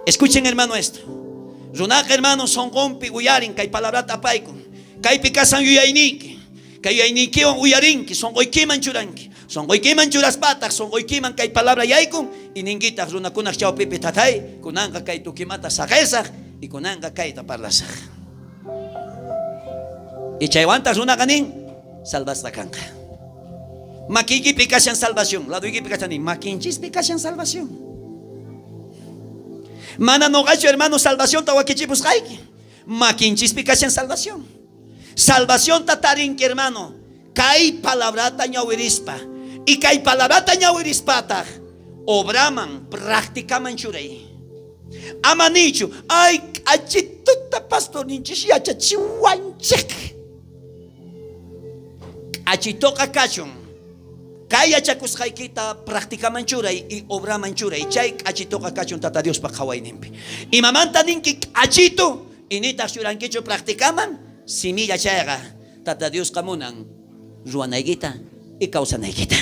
Escuchen, hermano, esto. Runak hermanos, songompi uyarin, kay palabra tapaiko. Kay pikasan yuyainiki. Kay aynikiwan uyarinki, son oikiman churanki, son oikiman churaspatak, son oikiman kay palabra yaikun, y ninguitas runakunak chao pipi tatay, kunanga kay tukimata sakesak, y kunanga kay taparlasak. Y chaywantas runakanin, salvas la kanka. Makiki pikasyan salvación, la duigi pikasyan, makinchis pikasyan salvación. Mana no gacho hermano salvación, tawakichipus kaiki, makinchis pikasyan salvación. Salvación tatarin que hermano, kai palabrata ñawirispa, Y que hay palabra tañawirispata. Obraman, practicaman churey. Amanichu, ay, achituta pastor ninchish yachachiwanchik. Achitoka kachon. Kaya chakus haikita practicaman churay y obraman churay. Chay achitoka kachon tata Dios pa kaway nimpi. Y mamanta ninki achito. Inita churankicho practicaman. Similla chayga. Tata Dios kamunan. Ruanaygita y kausanaygita.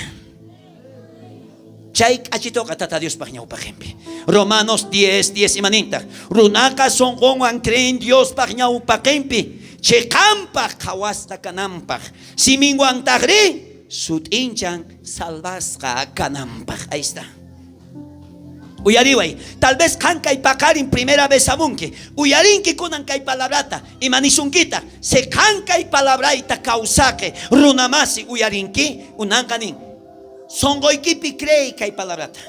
Chay achitoka tata Dios pagñaw pagempi. Romanos 10:10 imaninta. Runaka son gongan creen Dios pagñaw pagempi. Chekampa kawasta kanampa. Simingwang tagri sut inchan salvasca kanampa. Ahí está. Uyariway, tal vez kankay pakarin primera vez abunke. Uyarinki kunan kay palabrata. Imanisunquita. Se kankay palabraita causake. Runamasi uyarinki unankanin. Songoikipi cree que hay palabrata.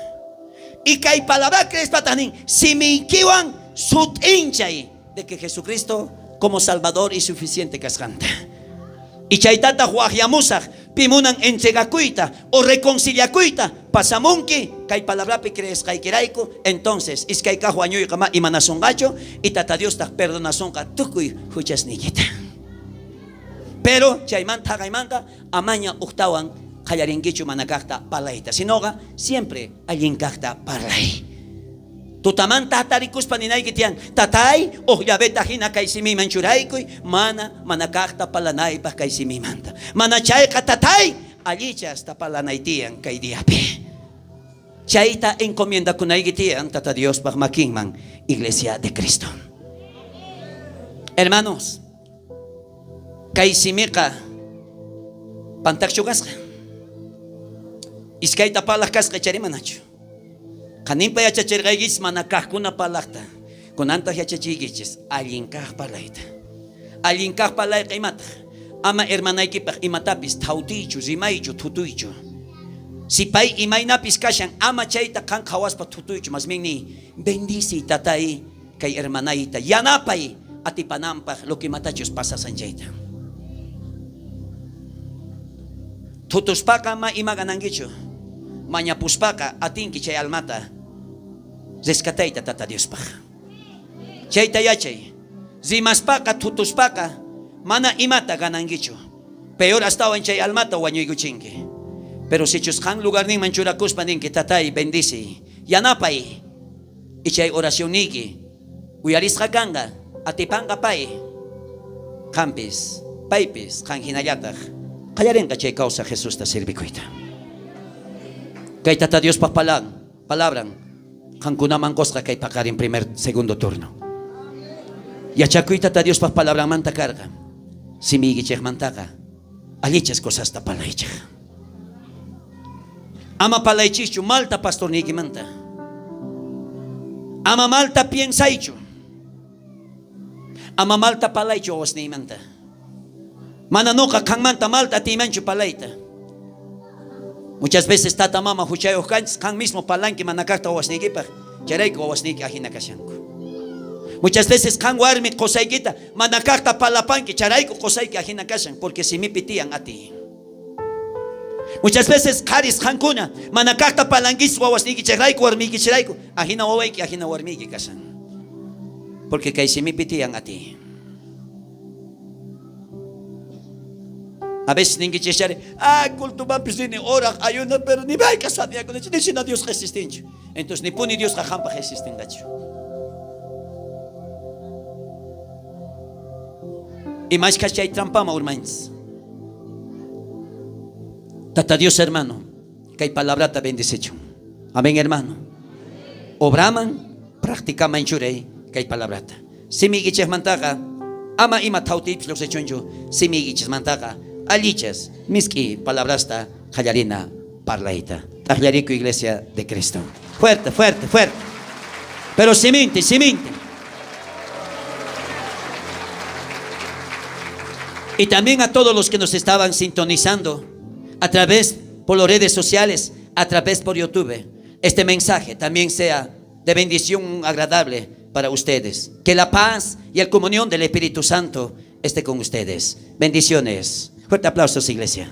Y que hay palabra crees patanin. Si me inquivan sut hinchay de que Jesucristo como Salvador y suficiente cascanta. Y chaitata huajiamusa pimunan entregacuita o reconciliacuita pasamunki que hay palabra pi crees kaikiraiko. Entonces es que hay cajuaño y cama y manasongacho y tata Dios ta perdonasonga tukuy huchas niquita. Pero chaimanta gaimanta amaña uktawan. Kayaringichu manakakta palaita. Sinoga, siempre alguien kakta parlay. Tutaman tatarikus paninay gitian. Tatay, o yabeta hina kay simi manchuraykoy. Manakakta palanay pa kay simi manta. Manachay ka tatay, alichas ta palanay tiyan kay diapi. Chayta encomienda kunay gitian, tata Dios pagmakingman, Iglesia de Cristo. Hermanos, kay simika, pantakchugaska. Iskay tapalakas kachari manacho. Kanimpa yachachirgayis manakakuna palakta. Kunanta yachachigis alinkah palaita. Alinkah palay kaimata. Ama hermanaykipaq imatapis tautichu, zimaychu, tutuychu. Si pay imaynapis kashan ama chayta kan khawaspa tutuychu mas mingni bendici tatay kay hermanayta. Yanapay atipanampaq lo que matachos pasasan chayta. Tutuspaka ma imaganangichu. Mañapuspaka atinki chay almata rescataita tata Dios pa. Chayta yachay. Zimaspaka tutuspaka mana imata ganangichu. Peor hasta en chay almata wañuiguchinki. Pero si chuskan lugar ning manchurakuspa ninki tatay bendici. Yanapay. Y chay oración niki. Uyarisqa kanga atipanga pay. Campis, paypis, kan hinayataq. Kayarenka chay causa Jesús ta sirvikuita. Kay tata Dios pa palabran kan kunaman koska kay pakarin primer segundo turno. Yachakuy tata Dios pa palabran manta carga. Simigichej mantaka. Alichas cosas ta palaychej. Ama palaychichu malta pastor niki manta. Ama malta piensaichu. Ama malta palaychu osni manta. Mananoka kan manta malta timanchu palayta. Muchas veces tata mama huchayo kan mismo palanque manakakta wasnikipa. Charayko wasniki ajina kasyanku. Muchas veces kan warmi qosaykita manakakta palapanki charayko qosayki ajina kasyan porque si mi pitian a ti. Muchas veces karis kankuna manakakta palanquis wasniki charayko warmiki charayko ajina wawayki ajina warmiki kasyan. Porque kay si mi pitian a ti. A veces ninguém te chare, cultuar piscina ora ayuna, pero ni vai casar ni con ni sina Dios resistente. Entonces ni puni Dios jampa resistente. Y mais que hay trampa, hermanos. Tata Dios hermano, que hay palabra ta bendicecho. Amén hermano. Obraman, practicaman churey, que hay palabra ta. Si mi giches mantaga, ama ima tautip los hechonjo, si mi giches mantaga. Alichas, miski, palabrasta, Jallarina, parlaita. Tajlarico Iglesia de Cristo. Fuerte, fuerte, fuerte. Pero semente, semente. Y también a todos los que nos estaban sintonizando a través por las redes sociales, a través por YouTube. Este mensaje también sea de bendición agradable para ustedes. Que la paz y la comunión del Espíritu Santo esté con ustedes. Bendiciones. Fuerte aplausos, iglesia.